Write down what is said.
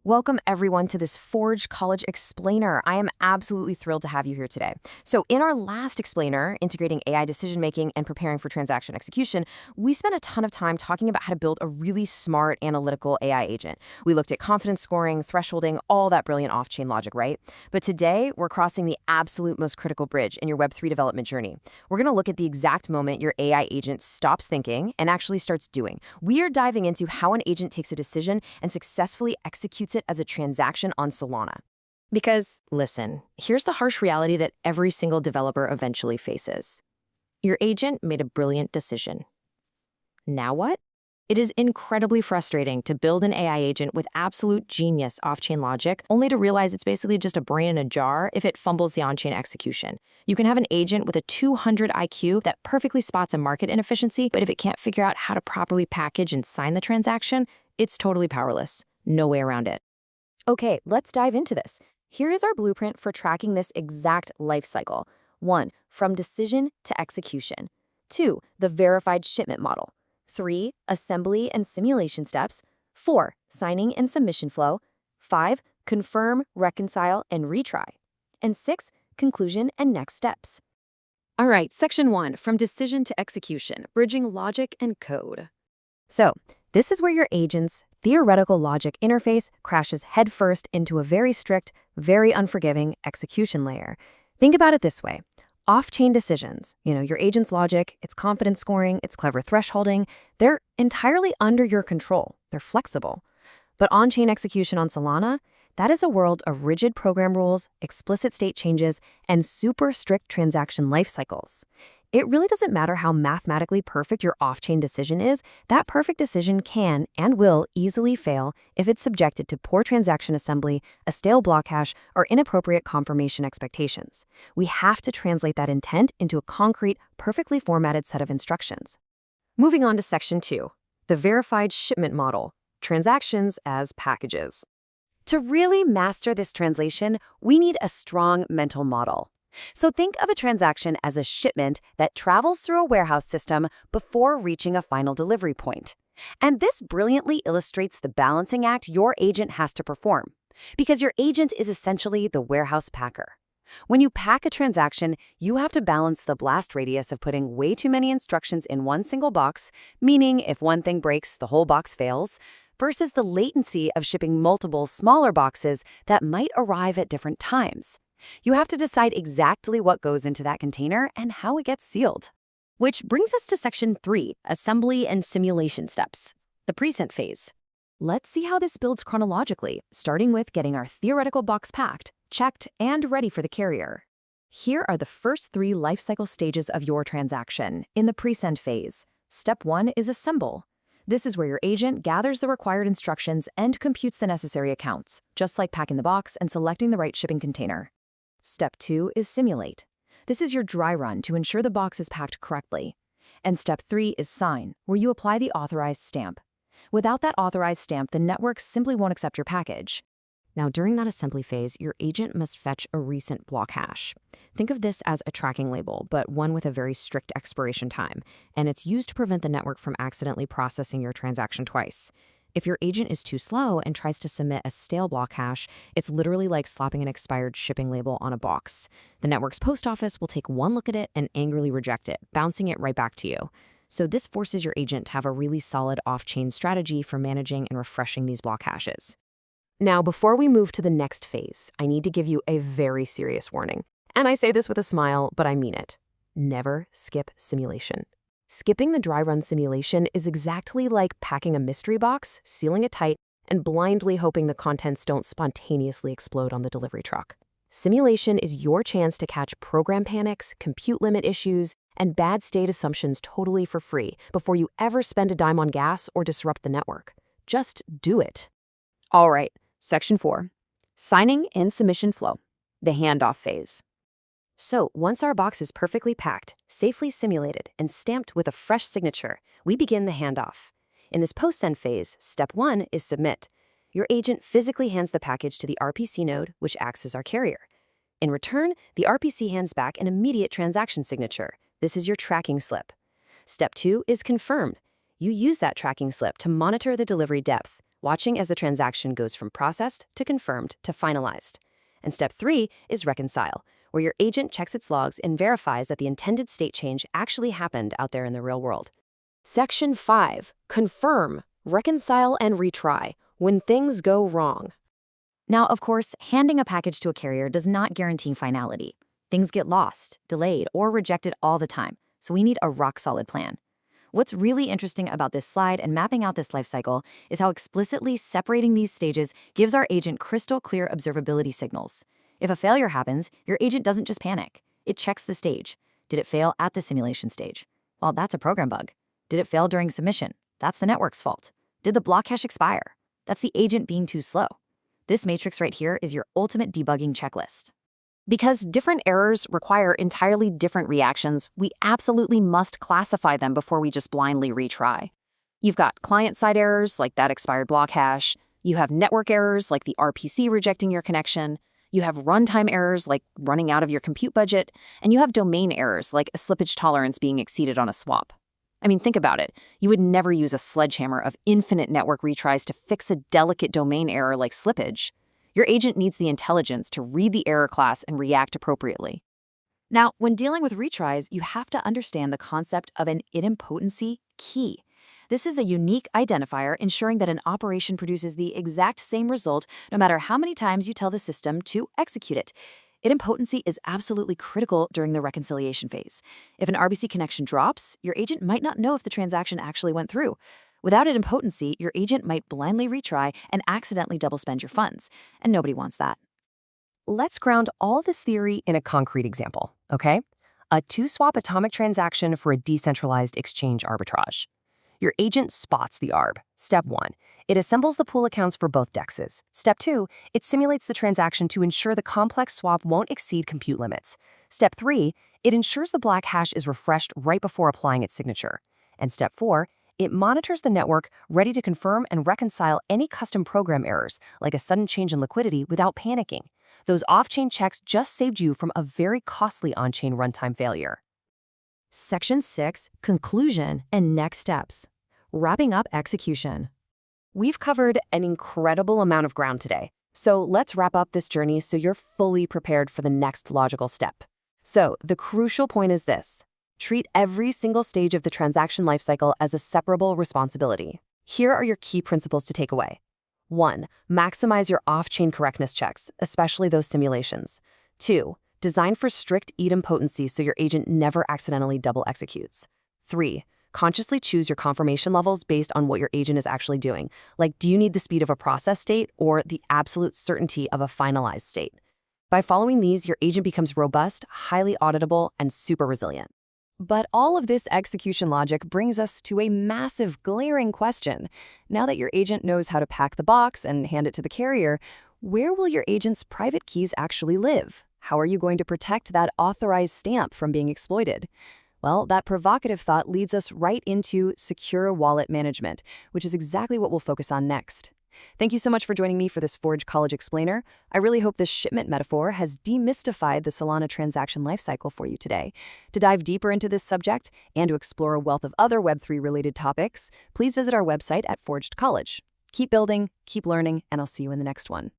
Welcome everyone to this Forge College Explainer. I am absolutely thrilled to have you here today. So in our last explainer, integrating AI decision-making and preparing for transaction execution, we spent a ton of time talking about how to build a really smart analytical AI agent. We looked at confidence scoring, thresholding, all that brilliant off-chain logic, right? But today, we're crossing the absolute most critical bridge in your Web3 development journey. We're going to look at the exact moment your AI agent stops thinking and actually starts doing. We are diving into how an agent takes a decision and successfully executes it as a transaction on Solana. Because, listen, here's the harsh reality that every single developer eventually faces. Your agent made a brilliant decision. Now what? It is incredibly frustrating to build an AI agent with absolute genius off-chain logic, only to realize it's basically just a brain in a jar if it fumbles the on-chain execution. You can have an agent with a 200 IQ that perfectly spots a market inefficiency, but if it can't figure out how to properly package and sign the transaction, it's totally powerless. No way around it. Okay, let's dive into this. Here is our blueprint for tracking this exact life cycle. 1. From decision to execution. 2. The verified shipment model. 3. Assembly and simulation steps. 4. Signing and submission flow. 5. Confirm, reconcile, and retry. And 6. Conclusion and next steps. All right, section 1, from decision to execution, bridging logic and code. So, this is where your agent's theoretical logic interface crashes headfirst into a very strict, very unforgiving execution layer. Think about it this way. Off-chain decisions, your agent's logic, its confidence scoring, its clever thresholding, they're entirely under your control. They're flexible. But on-chain execution on Solana, that is a world of rigid program rules, explicit state changes, and super strict transaction life cycles. It really doesn't matter how mathematically perfect your off-chain decision is, that perfect decision can and will easily fail if it's subjected to poor transaction assembly, a stale blockhash, or inappropriate confirmation expectations. We have to translate that intent into a concrete, perfectly formatted set of instructions. Moving on to section 2, the verified shipment model, transactions as packages. To really master this translation, we need a strong mental model. So think of a transaction as a shipment that travels through a warehouse system before reaching a final delivery point. And this brilliantly illustrates the balancing act your agent has to perform, because your agent is essentially the warehouse packer. When you pack a transaction, you have to balance the blast radius of putting way too many instructions in one single box, meaning if one thing breaks, the whole box fails, versus the latency of shipping multiple smaller boxes that might arrive at different times. You have to decide exactly what goes into that container and how it gets sealed. Which brings us to section 3, assembly and simulation steps, the present phase. Let's see how this builds chronologically, starting with getting our theoretical box packed, checked, and ready for the carrier. Here are the first 3 lifecycle stages of your transaction in the present phase. Step 1 is assemble. This is where your agent gathers the required instructions and computes the necessary accounts, just like packing the box and selecting the right shipping container. Step 2 is simulate. This is your dry run to ensure the box is packed correctly. And step 3 is sign, where you apply the authorized stamp. Without that authorized stamp, the network simply won't accept your package. Now, during that assembly phase, your agent must fetch a recent block hash. Think of this as a tracking label, but one with a very strict expiration time, and it's used to prevent the network from accidentally processing your transaction twice. If your agent is too slow and tries to submit a stale block hash, it's literally like slapping an expired shipping label on a box. The network's post office will take one look at it and angrily reject it, bouncing it right back to you. So this forces your agent to have a really solid off-chain strategy for managing and refreshing these block hashes. Now, before we move to the next phase, I need to give you a very serious warning. And I say this with a smile, but I mean it. Never skip simulation. Skipping the dry run simulation is exactly like packing a mystery box, sealing it tight, and blindly hoping the contents don't spontaneously explode on the delivery truck. Simulation is your chance to catch program panics, compute limit issues, and bad state assumptions totally for free before you ever spend a dime on gas or disrupt the network. Just do it. All right, section 4, signing and submission flow, the handoff phase. So, once our box is perfectly packed, safely simulated, and stamped with a fresh signature, we begin the handoff. In this post-send phase, step 1 is submit. Your agent physically hands the package to the RPC node, which acts as our carrier. In return, the RPC hands back an immediate transaction signature. This is your tracking slip. Step 2 is confirmed. You use that tracking slip to monitor the delivery depth. watching as the transaction goes from processed to confirmed to finalized. And step 3 is reconcile, where your agent checks its logs and verifies that the intended state change actually happened out there in the real world. Section 5, confirm, reconcile, and retry when things go wrong. Now, of course, handing a package to a carrier does not guarantee finality. Things get lost, delayed, or rejected all the time, so we need a rock-solid plan. What's really interesting about this slide and mapping out this lifecycle is how explicitly separating these stages gives our agent crystal-clear observability signals. If a failure happens, your agent doesn't just panic. It checks the stage. Did it fail at the simulation stage? Well, that's a program bug. Did it fail during submission? That's the network's fault. Did the blockhash expire? That's the agent being too slow. This matrix right here is your ultimate debugging checklist. Because different errors require entirely different reactions, we absolutely must classify them before we just blindly retry. You've got client-side errors, like that expired block hash. You have network errors, like the RPC rejecting your connection. You have runtime errors, like running out of your compute budget. And you have domain errors, like a slippage tolerance being exceeded on a swap. I mean, think about it. You would never use a sledgehammer of infinite network retries to fix a delicate domain error like slippage. Your agent needs the intelligence to read the error class and react appropriately. Now, when dealing with retries, you have to understand the concept of an idempotency key. This is a unique identifier ensuring that an operation produces the exact same result no matter how many times you tell the system to execute it. Idempotency is absolutely critical during the reconciliation phase. If an RBC connection drops, your agent might not know if the transaction actually went through. Without idempotency, your agent might blindly retry and accidentally double spend your funds, and nobody wants that. Let's ground all this theory in a concrete example, okay? A two-swap atomic transaction for a decentralized exchange arbitrage. Your agent spots the arb. Step 1, it assembles the pool accounts for both dexes. Step 2, it simulates the transaction to ensure the complex swap won't exceed compute limits. Step 3, it ensures the black hash is refreshed right before applying its signature. And step 4, it monitors the network, ready to confirm and reconcile any custom program errors, like a sudden change in liquidity, without panicking. Those off-chain checks just saved you from a very costly on-chain runtime failure. Section 6, conclusion and next steps. Wrapping up execution. We've covered an incredible amount of ground today, so let's wrap up this journey so you're fully prepared for the next logical step. So the crucial point is this. Treat every single stage of the transaction lifecycle as a separable responsibility. Here are your key principles to take away. 1. Maximize your off-chain correctness checks, especially those simulations. 2. Design for strict idempotency so your agent never accidentally double executes. 3. Consciously choose your confirmation levels based on what your agent is actually doing. Like, do you need the speed of a process state or the absolute certainty of a finalized state? By following these, your agent becomes robust, highly auditable, and super resilient. But all of this execution logic brings us to a massive, glaring question. Now that your agent knows how to pack the box and hand it to the carrier, where will your agent's private keys actually live? How are you going to protect that authorized stamp from being exploited? Well, that provocative thought leads us right into secure wallet management, which is exactly what we'll focus on next. Thank you so much for joining me for this Forge College Explainer. I really hope this shipment metaphor has demystified the Solana transaction lifecycle for you today. To dive deeper into this subject and to explore a wealth of other Web3-related topics, please visit our website at Forged College. Keep building, keep learning, and I'll see you in the next one.